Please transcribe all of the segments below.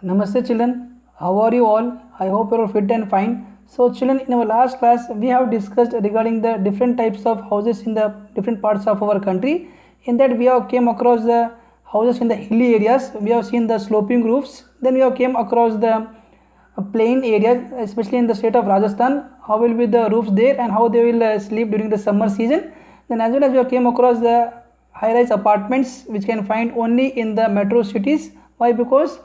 Namaste children, how are you all? I hope you are fit and fine. So children, in our last class we have discussed regarding the different types of houses in the different parts of our country. In that we have came across the houses in the hilly areas, we have seen the sloping roofs, then we have came across the plain areas, especially in the state of Rajasthan, how will be the roofs there and how they will sleep during the summer season. Then as well as we have came across the high-rise apartments which can find only in the metro cities. Why? Because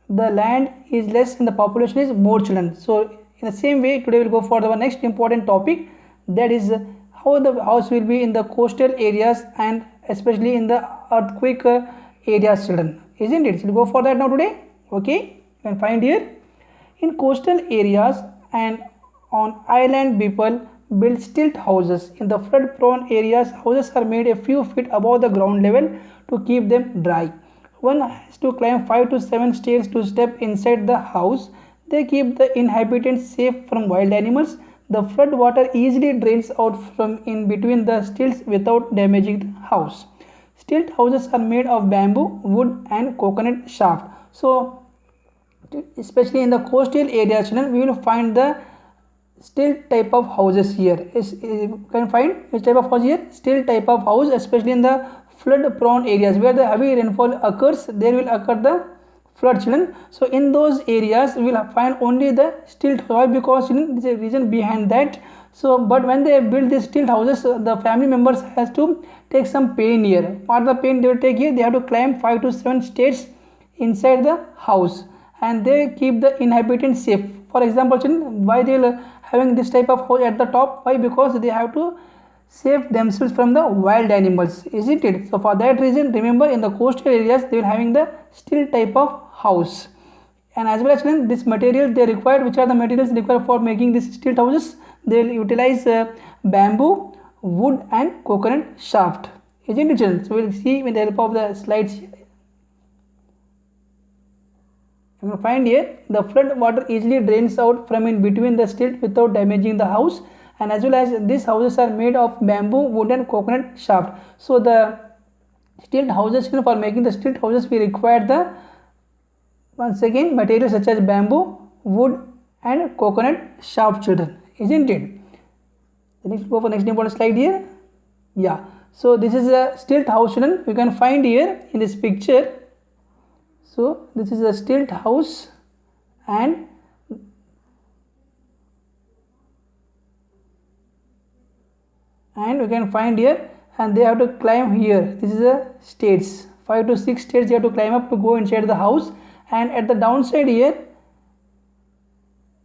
the land is less and the population is more, children. So in the same way today we'll go for the next important topic, that is how the house will be in the coastal areas and especially in the earthquake areas, children, isn't it? So we'll go for that now today. Okay, you can find here in coastal areas and on island people build stilt houses. In the flood prone areas houses are made a few feet above the ground level to keep them dry. One has to climb 5 to 7 stairs to step inside the house. They keep the inhabitants safe from wild animals. The flood water easily drains out from in between the stilts without damaging the house. Stilt houses are made of bamboo, wood and coconut shaft. So especially in the coastal areas, we will find the stilt type of houses here. You can find which type of house here? Stilt type of house, especially in the flood prone areas where the heavy rainfall occurs, there will occur the flood, children. So in those areas we will find only the stilt. Why? Because there is a reason behind that. So but when they build these stilt houses, the family members has to take some pain here. What the pain they will take here? They have to climb 5 to 7 stairs inside the house and they keep the inhabitants safe. For example, children, why they will having this type of house at the top? Why? Because they have to save themselves from the wild animals, isn't it? So for that reason, remember in the coastal areas they will having the stilt type of house. And as well as children, this material they required, which are the materials required for making these stilt houses? They will utilize bamboo, wood and coconut shaft, isn't it, children? So we will see with the help of the slides. You can find here the flood water easily drains out from in between the stilt without damaging the house. And as well as these houses are made of bamboo, wood and coconut shaft. So the stilt houses, for making the stilt houses we require the once again materials such as bamboo, wood and coconut shaft, children, isn't it? The next go for next important slide here. Yeah, so this is a stilt house, children. You can find here in this picture. So this is a stilt house and we can find here, and they have to climb here. This is a stairs, 5 to 6 stairs you have to climb up to go inside the house. And at the downside here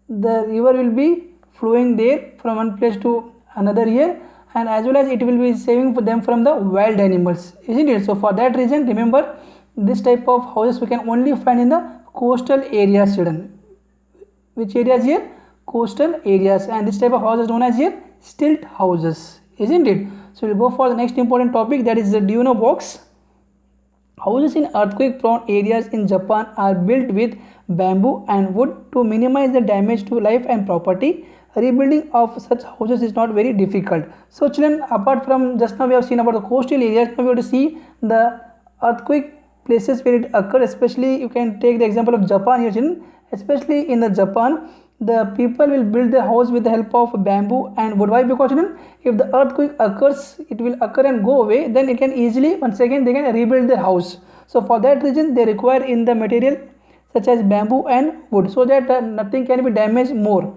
the river will be flowing there from one place to another here, and as well as it will be saving for them from the wild animals, isn't it? So for that reason, remember this type of houses we can only find in the coastal areas, children. Which areas here? Coastal areas. And this type of house is known as here stilt houses, isn't it? So we'll go for the next important topic, that is the do you know box. Houses in earthquake prone areas in Japan are built with bamboo and wood to minimize the damage to life and property. Rebuilding of such houses is not very difficult. So children, apart from just now we have seen about the coastal areas, now we have to see the earthquake places where it occurs. Especially you can take the example of Japan here, children. Especially in the Japan, the people will build the house with the help of bamboo and wood. Why? Because children, if the earthquake occurs, it will occur and go away, then it can easily once again they can rebuild their house. So for that reason they require in the material such as bamboo and wood, so that nothing can be damaged more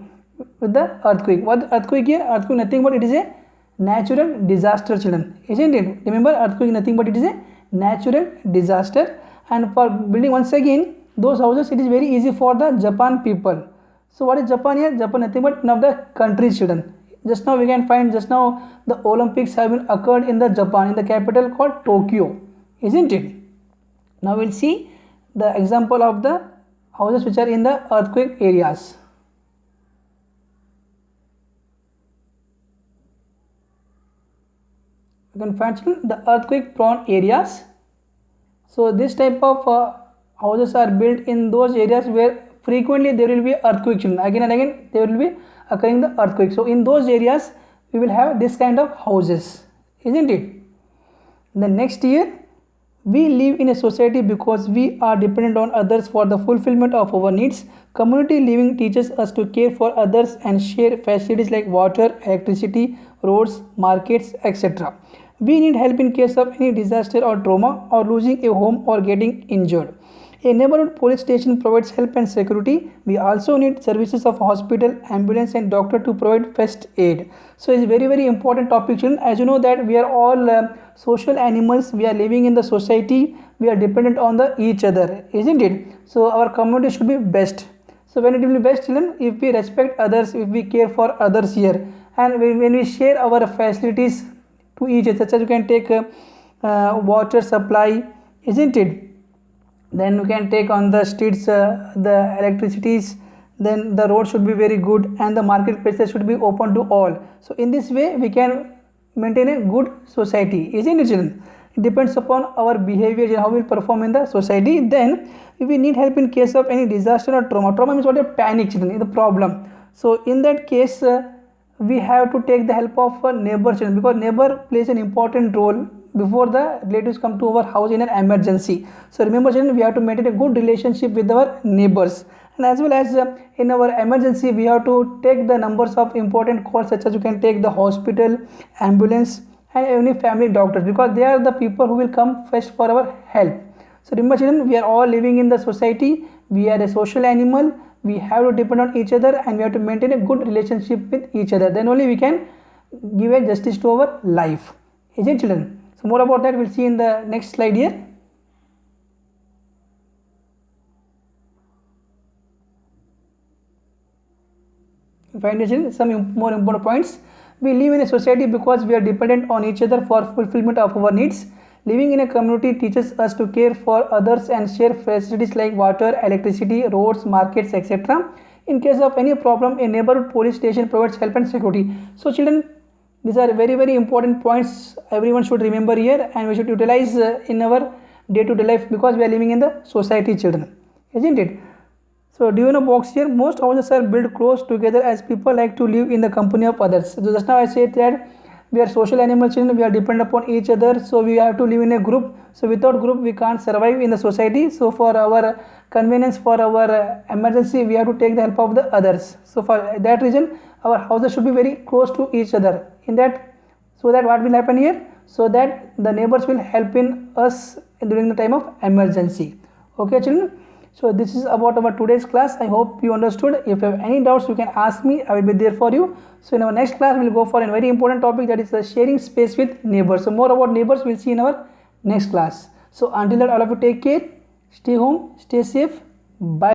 with the earthquake. What earthquake here? Earthquake nothing but it is a natural disaster, children, isn't it? Remember, earthquake nothing but it is a natural disaster. And for building once again those houses, it is very easy for the Japan people. So what is Japan here? Japan nothing but one of the countries, children. Just now we can find, just now the Olympics have been occurred in the Japan, in the capital called Tokyo, isn't it? Now we'll see the example of the houses which are in the earthquake areas. You can find the earthquake prone areas. So this type of houses are built in those areas where frequently there will be earthquake, again and again there will be occurring the earthquake. So in those areas we will have this kind of houses, isn't it? The next year We live in a society because we are dependent on others for the fulfillment of our needs. Community living teaches us to care for others and share facilities like water, electricity, roads, markets, etc. We need help in case of any disaster or trauma or losing a home or getting injured. A neighborhood police station provides help and security. We also need services of hospital, ambulance and doctor to provide first aid. So it's very important topic, children. As you know that we are all social animals. We are living in the society. We are dependent on the each other, isn't it? So our community should be best. So when it will be best, children, if we respect others, if we care for others here, and when we share our facilities to each other, such as you can take water supply, isn't it? Then you can take on the streets the electricities, then the road should be very good and the marketplaces should be open to all. So in this way we can maintain a good society, isn't it, children? It depends upon our behavior and how we perform in the society. Then if we need help in case of any disaster or trauma means what? A panic, children, is the problem. So in that case we have to take the help of neighbor, children, because neighbor plays an important role before the relatives come to our house in an emergency. So remember, children, we have to maintain a good relationship with our neighbors, and as well as in our emergency we have to take the numbers of important calls, such as you can take the hospital, ambulance and any family doctors, because they are the people who will come first for our help. So remember, children, we are all living in the society. We are a social animal. We have to depend on each other and we have to maintain a good relationship with each other. Then only we can give a justice to our life, isn't it, children? So more about that we'll see in the next slide here. Find some more important points. We live in a society because we are dependent on each other for fulfillment of our needs. Living in a community teaches us to care for others and share facilities like water, electricity, roads, markets, etc. In case of any problem, a neighborhood police station provides help and security. So children, these are very important points everyone should remember here, and we should utilize in our day-to-day life, because we are living in the society, children, isn't it? So do you know box here? Most houses are built close together as people like to live in the company of others. So just now I said that we are social animals, children. We are dependent upon each other. So we have to live in a group. So without group we can't survive in the society. So for our convenience, for our emergency, we have to take the help of the others. So for that reason our houses should be very close to each other. In that, so that what will happen here? So that the neighbors will help in us during the time of emergency. Okay, children. So this is about our today's class. I hope you understood. If you have any doubts, you can ask me. I will be there for you. So in our next class, we will go for a very important topic, that is the sharing space with neighbors. So more about neighbors we'll see in our next class. So until that, all of you take care, stay home, stay safe. Bye.